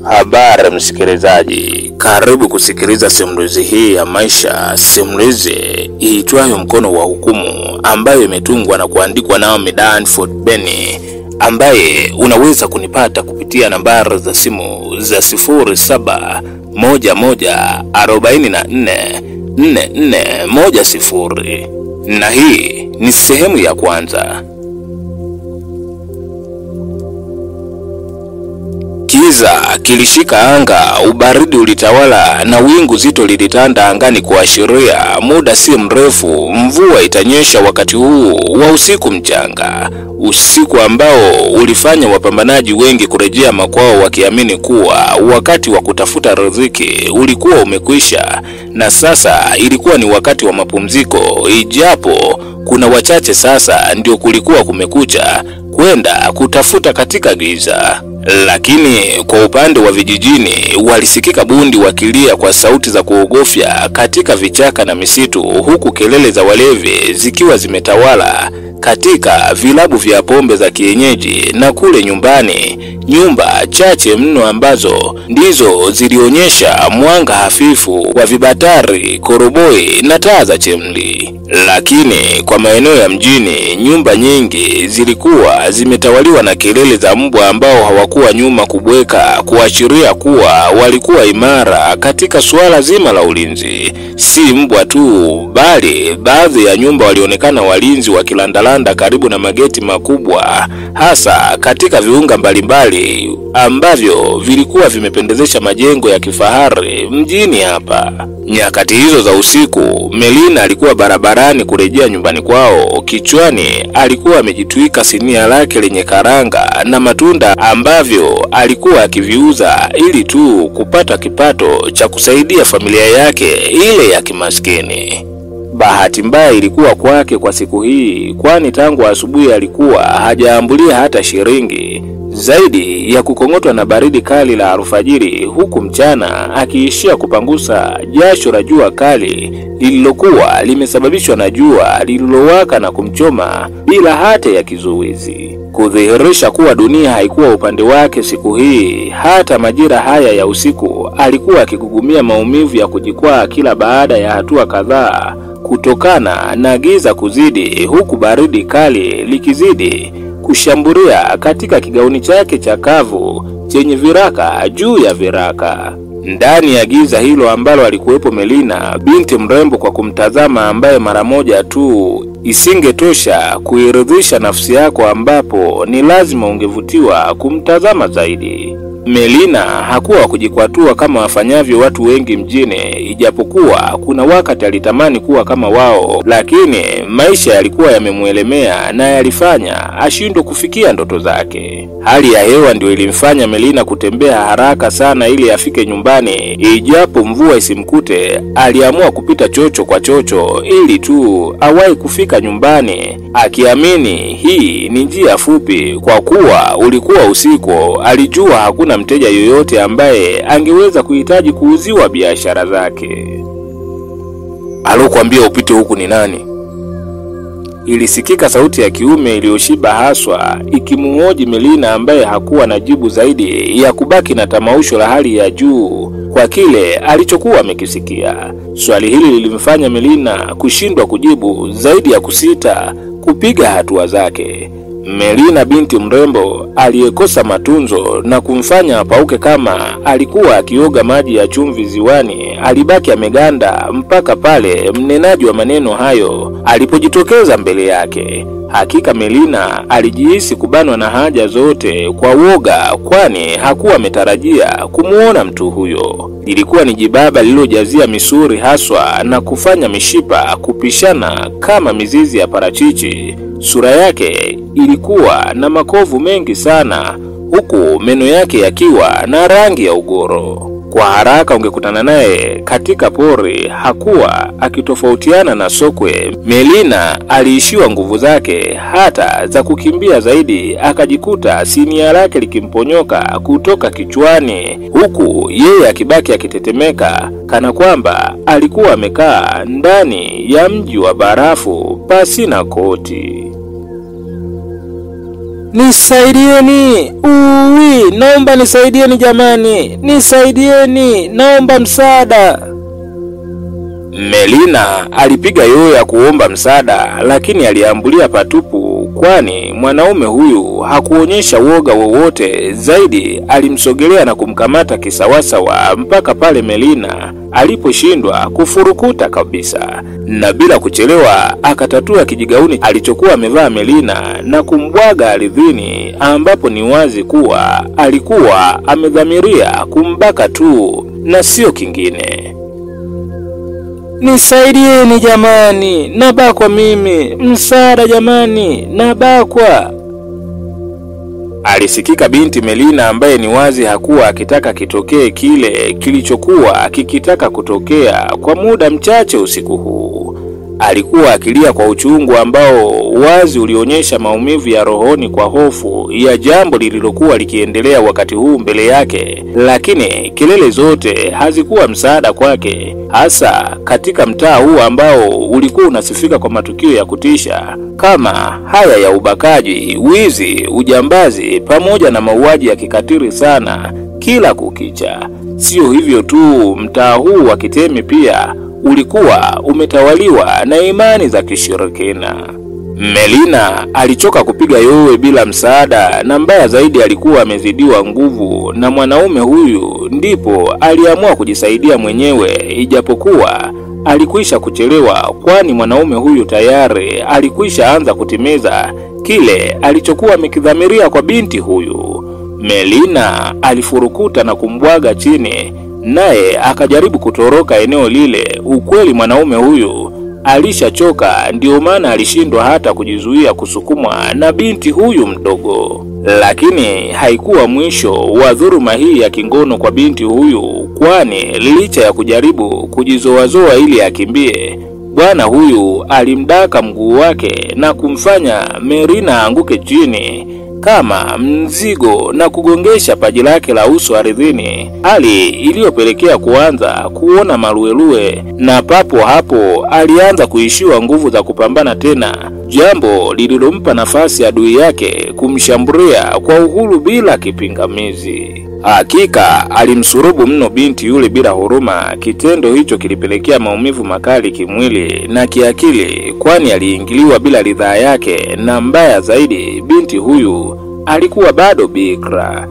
Habari msikilizaji, karibu kusikiliza simulizi hii ya maisha, simulizi iitwayo Mkono wa Hukumu, ambayo imetungwa na kuandikwa na Danford Benny, ambaye unaweza kunipata kupitia nambari za simu za 0711444410, na hii ni sehemu ya kwanza. Kiza kilishika anga, ubaridi ulitawala na wingu zito lilitanda angani kuashiria muda si mrefu mvua itanyesha wakati huu wa usiku mchanga. Usiku ambao ulifanya wapambanaji wengi kurejea makwao wakiamini kuwa wakati wa kutafuta riziki ulikuwa umekwisha na sasa ilikuwa ni wakati wa mapumziko, ijapo kuna wachache sasa ndio kulikuwa kumekucha kwenda kutafuta katika giza. Lakini kwa upande wa vijijini walisikika bundi wakilia kwa sauti za kuogofya katika vichaka na misitu, huku kelele za walevi zikiwa zimetawala katika vilabu vya pombe za kienyeji. Na kule nyumbani, nyumba chache mno ambazo ndizo zilionyesha mwanga hafifu wa vibatari, koroboi na taa za chemli. Lakini kwa maeneo ya mjini, nyumba nyingi zilikuwa zimetawaliwa na kelele za mbwa ambao hawakuwa nyuma kubweka, kuashiria kuwa walikuwa imara katika suala zima la ulinzi. Si mbwa tu, bali baadhi ya nyumba walionekana walinzi wakilandalanda karibu na mageti makubwa, hasa katika viunga mbalimbali ambavyo vilikuwa vimependezesha majengo ya kifahari mjini hapa. Nyakati hizo za usiku, Melina alikuwa barabarani kurejea nyumbani kwao. Kichwani alikuwa amejitwika sinia lake lenye karanga na matunda ambavyo alikuwa akiviuza ili tu kupata kipato cha kusaidia familia yake ile ya kimaskini. Bahati mbaya ilikuwa kwake kwa siku hii, kwani tangu asubuhi alikuwa hajaambulia hata shilingi, zaidi ya kukongotwa na baridi kali la alfajiri, huku mchana akiishia kupangusa jasho la jua kali lililokuwa limesababishwa na jua lililowaka na kumchoma bila hata ya kizuizi, kudhihirisha kuwa dunia haikuwa upande wake siku hii. Hata majira haya ya usiku alikuwa akigugumia maumivu ya kujikwaa kila baada ya hatua kadhaa kutokana na giza kuzidi, huku baridi kali likizidi kushambulia katika kigauni chake chakavu chenye viraka juu ya viraka. Ndani ya giza hilo ambalo alikuwepo Melina, binti mrembo kwa kumtazama, ambaye mara moja tu isingetosha kuiridhisha nafsi yako, ambapo ni lazima ungevutiwa kumtazama zaidi. Melina hakuwa kujikwatua kama wafanyavyo watu wengi mjini, ijapokuwa kuna wakati alitamani kuwa kama wao, lakini maisha yalikuwa yamemuelemea na yalifanya ashindwe kufikia ndoto zake. Hali ya hewa ndio ilimfanya Melina kutembea haraka sana ili afike nyumbani, ijapo mvua isimkute. Aliamua kupita chocho kwa chocho ili tu awahi kufika nyumbani, akiamini hii ni njia fupi. Kwa kuwa ulikuwa usiku, alijua hakuna mteja yoyote ambaye angeweza kuhitaji kuuziwa biashara zake. "Alokuambia upite huku ni nani?" Ilisikika sauti ya kiume iliyoshiba haswa ikimuhoji Melina, ambaye hakuwa na jibu zaidi ya kubaki na tamausho la hali ya juu kwa kile alichokuwa amekisikia. Swali hili lilimfanya Melina kushindwa kujibu zaidi ya kusita kupiga hatua zake. Melina, binti mrembo aliyekosa matunzo na kumfanya apauke kama alikuwa akioga maji ya chumvi ziwani, alibaki ameganda mpaka pale mnenaji wa maneno hayo alipojitokeza mbele yake. Hakika Melina alijihisi kubanwa na haja zote kwa woga, kwani hakuwa ametarajia kumuona mtu huyo. Ilikuwa ni jibaba lililojazia misuri haswa na kufanya mishipa kupishana kama mizizi ya parachichi. Sura yake ilikuwa na makovu mengi sana, huku meno yake yakiwa na rangi ya ugoro. Kwa haraka ungekutana naye katika pori, hakuwa akitofautiana na sokwe. Melina aliishiwa nguvu zake hata za kukimbia zaidi, akajikuta sinia lake likimponyoka kutoka kichwani, huku yeye akibaki akitetemeka kana kwamba alikuwa amekaa ndani ya mji wa barafu pasi na koti. Nisaidieni, naomba nisaidieni jamani, nisaidieni, naomba msaada. Melina alipiga yoyo ya kuomba msaada, lakini aliambulia patupu, kwani mwanaume huyu hakuonyesha woga wowote. Zaidi alimsogelea na kumkamata kisawasawa mpaka pale Melina aliposhindwa kufurukuta kabisa, na bila kuchelewa akatatua kijigauni alichokuwa amevaa Melina na kumbwaga ardhini, ambapo ni wazi kuwa alikuwa amedhamiria kumbaka tu na sio kingine. Nisaidieni jamani, nabakwa mimi, msaada jamani, nabakwa. Alisikika binti Melina ambaye ni wazi hakuwa akitaka kitokee kile kilichokuwa kikitaka kutokea kwa muda mchache usiku huu. Alikuwa akilia kwa uchungu ambao wazi ulionyesha maumivu ya rohoni kwa hofu ya jambo lililokuwa likiendelea wakati huu mbele yake, lakini kelele zote hazikuwa msaada kwake, hasa katika mtaa huu ambao ulikuwa unasifika kwa matukio ya kutisha kama haya ya ubakaji, wizi, ujambazi pamoja na mauaji ya kikatili sana kila kukicha. Sio hivyo tu, mtaa huu wa Kitemi pia ulikuwa umetawaliwa na imani za kishirikina. Melina alichoka kupiga yowe bila msaada, na mbaya zaidi alikuwa amezidiwa nguvu na mwanaume huyu, ndipo aliamua kujisaidia mwenyewe, ijapokuwa alikwisha kuchelewa, kwani mwanaume huyu tayari alikwisha anza kutimiza kile alichokuwa amekidhamiria kwa binti huyu. Melina alifurukuta na kumbwaga chini, naye akajaribu kutoroka eneo lile. Ukweli mwanaume huyu alishachoka, ndio maana alishindwa hata kujizuia kusukumwa na binti huyu mdogo. Lakini haikuwa mwisho wa dhuluma hii ya kingono kwa binti huyu, kwani licha ya kujaribu kujizoazoa ili akimbie, bwana huyu alimdaka mguu wake na kumfanya Melina anguke chini kama mzigo na kugongesha paji lake la uso ardhini, hali iliyopelekea kuanza kuona maluelue, na papo hapo alianza kuishiwa nguvu za kupambana tena, jambo lililompa nafasi adui yake kumshambulia kwa uhuru bila kipingamizi. Hakika alimsurubu mno binti yule bila huruma. Kitendo hicho kilipelekea maumivu makali kimwili na kiakili, kwani aliingiliwa bila ridhaa yake, na mbaya zaidi binti huyu alikuwa bado bikra.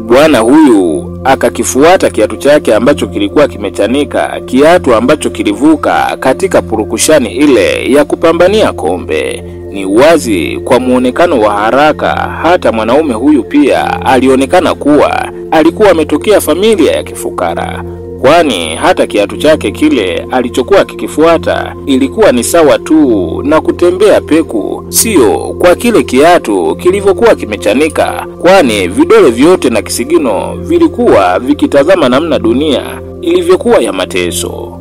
Bwana huyu akakifuata kiatu chake ambacho kilikuwa kimechanika, kiatu ambacho kilivuka katika purukushani ile ya kupambania kombe. Ni wazi kwa muonekano wa haraka, hata mwanaume huyu pia alionekana kuwa alikuwa ametokea familia ya kifukara, kwani hata kiatu chake kile alichokuwa kikifuata ilikuwa ni sawa tu na kutembea peku, sio kwa kile kiatu kilivyokuwa kimechanika, kwani vidole vyote na kisigino vilikuwa vikitazama namna dunia ilivyokuwa ya mateso.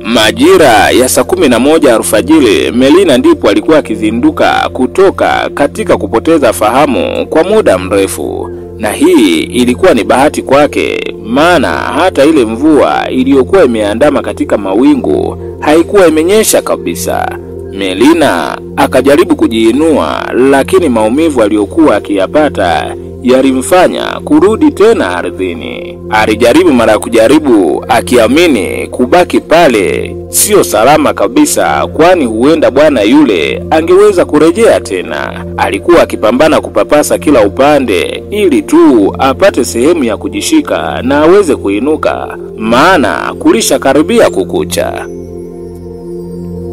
Majira ya saa 11 alfajiri, Melina ndipo alikuwa akizinduka kutoka katika kupoteza fahamu kwa muda mrefu, na hii ilikuwa ni bahati kwake, maana hata ile mvua iliyokuwa imeandama katika mawingu haikuwa imenyesha kabisa. Melina akajaribu kujiinua, lakini maumivu aliyokuwa akiyapata yalimfanya kurudi tena ardhini. Alijaribu mara kujaribu, akiamini kubaki pale sio salama kabisa, kwani huenda bwana yule angeweza kurejea tena. Alikuwa akipambana kupapasa kila upande ili tu apate sehemu ya kujishika na aweze kuinuka, maana kulisha karibia kukucha.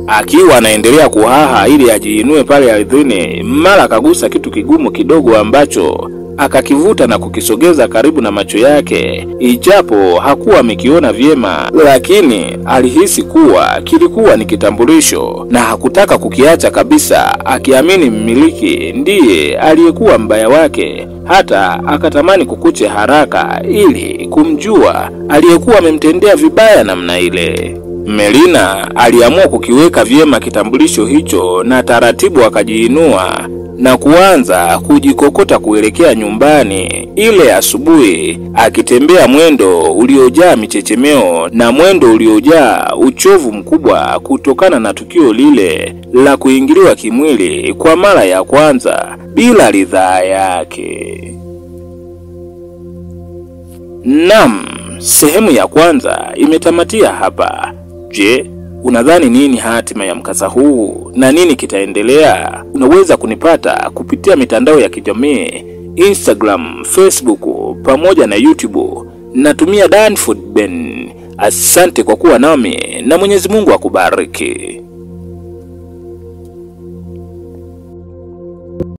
Akiwa anaendelea kuhaha ili ajiinue pale ardhini, mara kagusa kitu kigumu kidogo ambacho akakivuta na kukisogeza karibu na macho yake. Ijapo hakuwa amekiona vyema, lakini alihisi kuwa kilikuwa ni kitambulisho na hakutaka kukiacha kabisa, akiamini mmiliki ndiye aliyekuwa mbaya wake. Hata akatamani kukuche haraka ili kumjua aliyekuwa amemtendea vibaya namna ile. Melina aliamua kukiweka vyema kitambulisho hicho, na taratibu akajiinua na kuanza kujikokota kuelekea nyumbani ile asubuhi, akitembea mwendo uliojaa michechemeo na mwendo uliojaa uchovu mkubwa kutokana na tukio lile la kuingiliwa kimwili kwa mara ya kwanza bila ridhaa yake. Naam, sehemu ya kwanza imetamatia hapa. Je, unadhani nini hatima ya mkasa huu na nini kitaendelea? Unaweza kunipata kupitia mitandao ya kijamii, Instagram, Facebook pamoja na YouTube. Natumia Danfood Ben. Asante kwa kuwa nami na Mwenyezi Mungu akubariki.